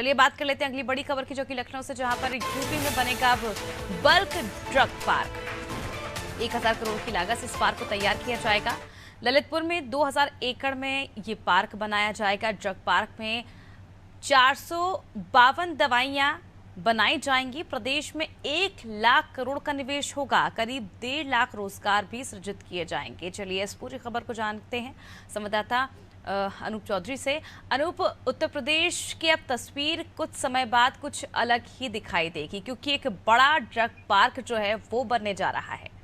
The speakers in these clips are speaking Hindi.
चलिए बात कर लेते हैं अगली बड़ी खबर की, जो कि लखनऊ से, जहां पर यूपी में बनेगा अब बल्क ड्रग पार्क। 1000 करोड़ की लागत से इस पार्क को तैयार किया जाएगा। ललितपुर में 2000 एकड़ में ये पार्क बनाया जाएगा। ड्रग पार्क में 452 दवाइयां बनाई जाएंगी। प्रदेश में 1 लाख करोड़ का निवेश होगा। करीब 1.5 लाख रोजगार भी सृजित किए जाएंगे। चलिए इस पूरी खबर को जानते हैं संवाददाता अनूप चौधरी से। अनूप, उत्तर प्रदेश की अब तस्वीर कुछ समय बाद कुछ अलग ही दिखाई देगी, क्योंकि एक बड़ा ड्रग पार्क जो है वो बनने जा रहा है।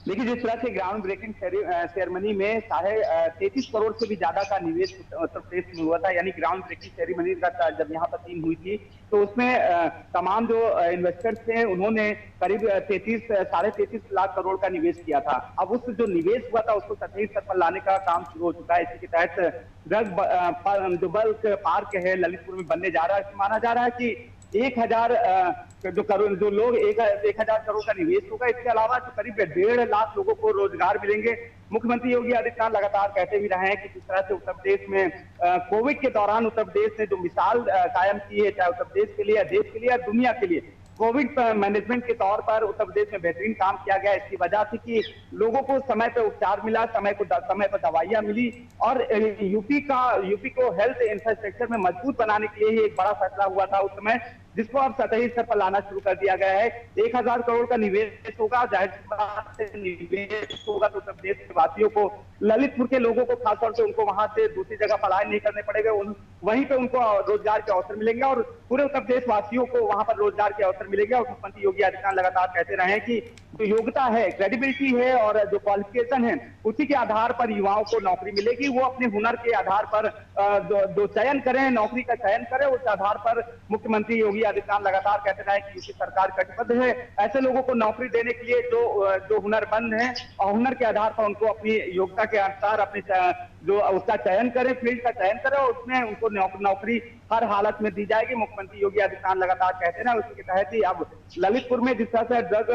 देखिए, जिस तरह से ग्राउंड ब्रेकिंग सेरेमनी में 33.5 करोड़ से भी ज्यादा का निवेश उत्तर प्रदेश में हुआ था, यानी ग्राउंड ब्रेकिंग सेरेमनी का जब यहाँ पर टीम हुई थी तो उसमें तमाम जो इन्वेस्टर्स थे उन्होंने करीब 33.5 लाख करोड़ का निवेश किया था। अब उस जो निवेश हुआ था उसको सतही स्तर पर लाने का काम शुरू हो चुका है। इसी के तहत ड्रग जो बल्क पार्क है ललितपुर में बनने जा रहा है। माना जा रहा है कि 1000 जो लोग 1000 करोड़ का निवेश होगा। इसके अलावा जो करीब 1.5 लाख लोगों को रोजगार मिलेंगे। मुख्यमंत्री योगी आदित्यनाथ लगातार कहते भी रहे हैं कि जिस तरह से उत्तर प्रदेश में कोविड के दौरान उत्तर प्रदेश ने जो मिसाल कायम की है, चाहे उत्तर प्रदेश के लिए या देश के लिए या दुनिया के लिए, कोविड मैनेजमेंट के तौर पर उत्तर प्रदेश में बेहतरीन काम किया गया। इसकी वजह थी कि लोगों को समय पर उपचार मिला, समय पर दवाइयां मिली, और यूपी को हेल्थ इंफ्रास्ट्रक्चर में मजबूत बनाने के लिए ही एक बड़ा फैसला हुआ था उस समय, जिसको अब सतही स्तर पर लाना शुरू कर दिया गया है। 1000 करोड़ का निवेश होगा। जाहिर सी बात है, निवेश होगा तो उत्तर प्रदेश के वासियों को, ललितपुर के लोगों को खासतौर से, उनको वहां से दूसरी जगह पलायन नहीं करने पड़ेगा। वहीं पे उनको रोजगार के अवसर मिलेंगे और पूरे उत्तर प्रदेश वासियों को वहां पर रोजगार के अवसर मिलेंगे। और मुख्यमंत्री योगी आदित्यनाथ लगातार कहते रहे हैं कि जो योग्यता है, क्रेडिबिलिटी है और जो क्वालिफिकेशन है, उसी के आधार पर युवाओं को नौकरी मिलेगी। वो अपने हुनर के आधार पर जो चयन करें, नौकरी का चयन करें, उस आधार पर मुख्यमंत्री योगी आदित्यनाथ लगातार कहते रहे कि यूपी सरकार कटिबद्ध है ऐसे लोगों को नौकरी देने के लिए जो हुनरमंद हैं, और हुनर के आधार पर उनको अपनी योग्यता के अनुसार अपनी जो उसका चयन करें, फील्ड का चयन करें, और उसमें उनको नौकरी हर हालत में दी जाएगी। मुख्यमंत्री योगी आदित्यनाथ लगातार कहते हैं। उसी के तहत ही अब ललितपुर में जिस तरह से ड्रग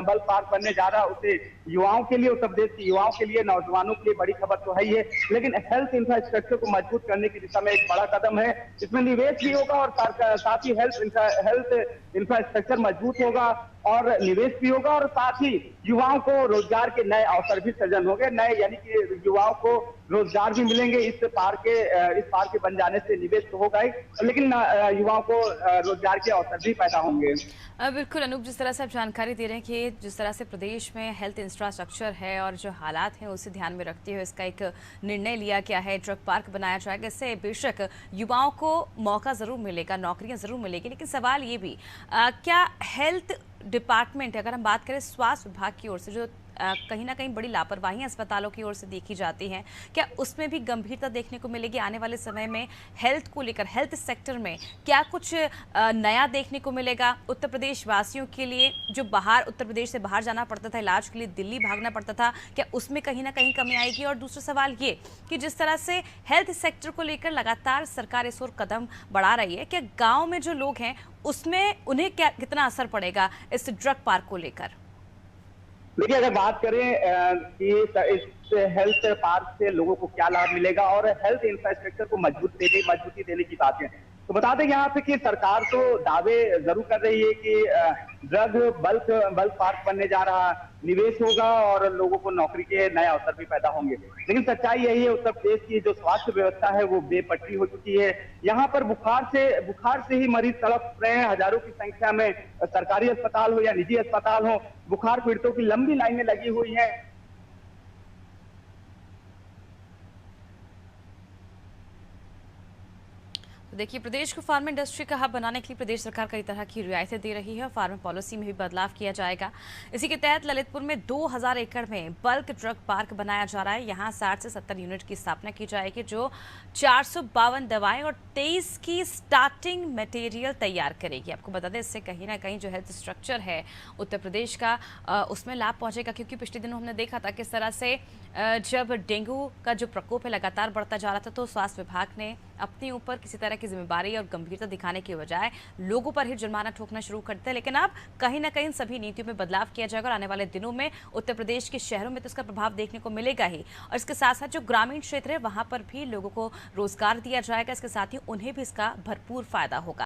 बल्क पार्क बनने जा रहा है, उसे युवाओं के लिए, उत्तर प्रदेश के युवाओं के लिए, नौजवानों के लिए बड़ी खबर तो है ही है, लेकिन हेल्थ इंफ्रास्ट्रक्चर को मजबूत करने की दिशा में एक बड़ा कदम है। इसमें निवेश भी होगा और साथ ही हेल्थ इंफ्रास्ट्रक्चर मजबूत होगा और निवेश भी होगा, और साथ ही युवाओं को रोजगार के नए अवसर भी सृजन होंगे। नए यानी कि युवाओं को रोजगार भी मिलेंगे। इस पार्क के बन जाने से निवेश तो होगा ही, लेकिन युवाओं को रोजगार के अवसर भी पैदा होंगे। बिल्कुल अनूप, जिस तरह से आप जानकारी दे रहे हैं कि जिस तरह से प्रदेश में हेल्थ इंफ्रास्ट्रक्चर है और जो हालात हैं उसे ध्यान में रखते हुए इसका एक निर्णय लिया गया है, ड्रग पार्क बनाया जाएगा। इससे बेशक युवाओं को मौका जरूर मिलेगा, नौकरियां जरूर मिलेगी, लेकिन सवाल ये भी क्या हेल्थ डिपार्टमेंट, अगर हम बात करें स्वास्थ्य विभाग की ओर से, जो कहीं ना कहीं बड़ी लापरवाही अस्पतालों की ओर से देखी जाती हैं, क्या उसमें भी गंभीरता देखने को मिलेगी आने वाले समय में? हेल्थ को लेकर, हेल्थ सेक्टर में क्या कुछ नया देखने को मिलेगा उत्तर प्रदेश वासियों के लिए, जो बाहर, उत्तर प्रदेश से बाहर जाना पड़ता था इलाज के लिए, दिल्ली भागना पड़ता था, क्या उसमें कहीं ना कहीं कमी आएगी? और दूसरा सवाल ये कि जिस तरह से हेल्थ सेक्टर को लेकर लगातार सरकार इस ओर कदम बढ़ा रही है, क्या गाँव में जो लोग हैं उसमें उन्हें कितना असर पड़ेगा इस ड्रग पार्क को लेकर? देखिए, अगर बात करें कि इस हेल्थ पार्क से लोगों को क्या लाभ मिलेगा और हेल्थ इंफ्रास्ट्रक्चर को मजबूती देने की बात है, तो बता दें यहाँ पे कि सरकार तो दावे जरूर कर रही है कि ड्रग बल्क पार्क बनने जा रहा, निवेश होगा और लोगों को नौकरी के नए अवसर भी पैदा होंगे, लेकिन सच्चाई यही है, उत्तर प्रदेश की जो स्वास्थ्य व्यवस्था है वो बेपटरी हो चुकी है। यहाँ पर बुखार से ही मरीज तड़प रहे हैं। हजारों की संख्या में सरकारी अस्पताल हो या निजी अस्पताल हो, बुखार पीड़ितों की लंबी लाइनें लगी हुई हैं। तो देखिए, प्रदेश को फार्मा इंडस्ट्री का हब बनाने के लिए प्रदेश सरकार कई तरह की रियायतें दे रही है और फार्मा पॉलिसी में भी बदलाव किया जाएगा। इसी के तहत ललितपुर में 2000 एकड़ में बल्क ड्रग पार्क बनाया जा रहा है। यहाँ 60 से 70 यूनिट की स्थापना की जाएगी, जो 452 दवाएं और 23 की स्टार्टिंग मटेरियल तैयार करेगी। आपको बता दें, इससे कहीं ना कहीं जो हेल्थ स्ट्रक्चर है उत्तर प्रदेश का, उसमें लाभ पहुंचेगा, क्योंकि पिछले दिनों हमने देखा था किस तरह से जब डेंगू का जो प्रकोप है लगातार बढ़ता जा रहा था, तो स्वास्थ्य विभाग ने अपने ऊपर किसी तरह की जिम्मेदारी और गंभीरता दिखाने की बजाय लोगों पर ही जुर्माना ठोकना शुरू करते हैं। लेकिन अब कहीं ना कहीं सभी नीतियों में बदलाव किया जाएगा और आने वाले दिनों में उत्तर प्रदेश के शहरों में तो इसका प्रभाव देखने को मिलेगा ही, और इसके साथ साथ जो ग्रामीण क्षेत्र है वहां पर भी लोगों को रोजगार दिया जाएगा। इसके साथ ही उन्हें भी इसका भरपूर फायदा होगा।